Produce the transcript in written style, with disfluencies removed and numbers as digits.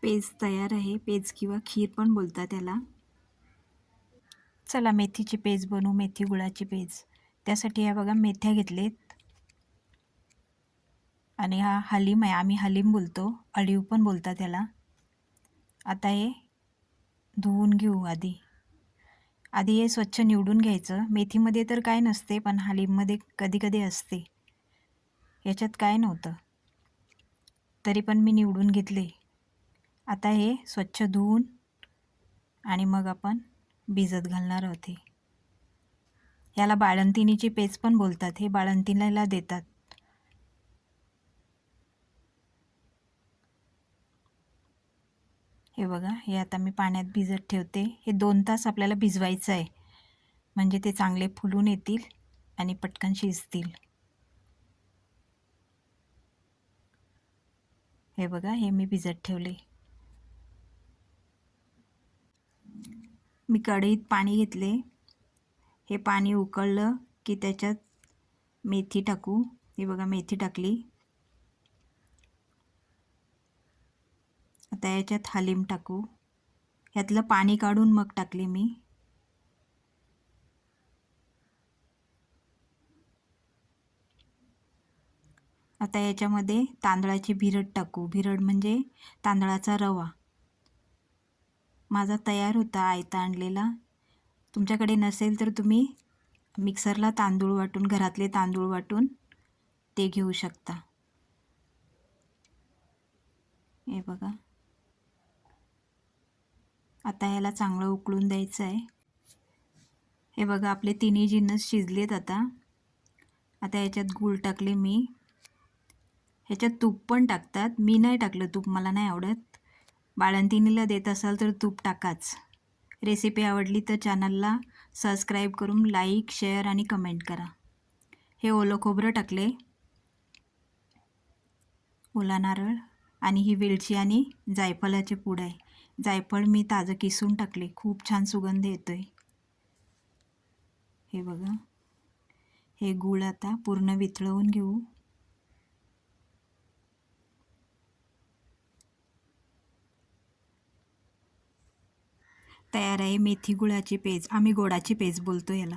Page तयार आहे. Page किंवा खीर पण बोलतात त्याला. चला मेथीची पेज बनवू, मेथी गुळाची पेज. त्यासाठी या बघा मेथ्या घेतलेत आणि हा हलीम आहे, आम्ही हलीम बोलतो, अळीव पण बोलतात त्याला. आता हे धुवून घेऊ. आधी हे स्वच्छ निवडून घ्यायचं. मेथीमध्ये तर काय नसते, पण हलीममध्ये कधी कधी असते. याच्यात काय नव्हतं, तरी पण मी निवडून घेतले. आता हे स्वच्छ धुवून आणि मग आपण भिजत घालणार आहोत. याला बाळंतिणीची पेज पण बोलतात. हे बाळंतिणीला देतात. हे बघा, हे आता मी पाण्यात भिजत ठेवते. हे 2 तास आपल्याला भिजवायचं आहे, म्हणजे ते चांगले फुलून येतील आणि पटकन शिजतील. हे बघा, हे मी भिजत ठेवले. मी कढईत पाणी घेतले. हे पाणी उकळलं की त्याच्यात मेथी टाकू. हे बघा, मेथी टाकली. आता याच्यात हलीम टाकू. यातलं पाणी काढून मग टाकले मी. आता याच्यामध्ये तांदळाची भिरड टाकू. भिरड म्हणजे तांदळाचा रवा. माझा तयार होता आयता आणलेला. तुमच्याकडे नसेल तर तुम्ही मिक्सरला तांदूळ वाटून, घरातले तांदूळ वाटून ते घेऊ शकता. हे बघा, आता याला चांगलं उकळून द्यायचं आहे. हे बघा, आपले तिन्ही जिन्नस शिजलेत. आता याच्यात गूळ टाकले मी. ह्याच्यात तूप पण टाकतात, मी नाही टाकलं तूप, मला नाही आवडत. बाळंतिणीला देत असाल तर तूप टाकाच. रेसिपी आवडली तर चॅनलला सबस्क्राईब करून लाईक, शेअर आणि कमेंट करा. हे ओलं खोबरं टाकले, ओला नारळ, आणि ही वेलची आणि जायफळाचे पूड आहे. जायफळ मी ताजं किसून टाकले, खूप छान सुगंध येतोय. हे बघा, हे गूळ आता पूर्ण वितळवून घेऊ. तयार आहे मेथी गुळाची पेज. आम्ही गोडाची पेज बोलतो याला.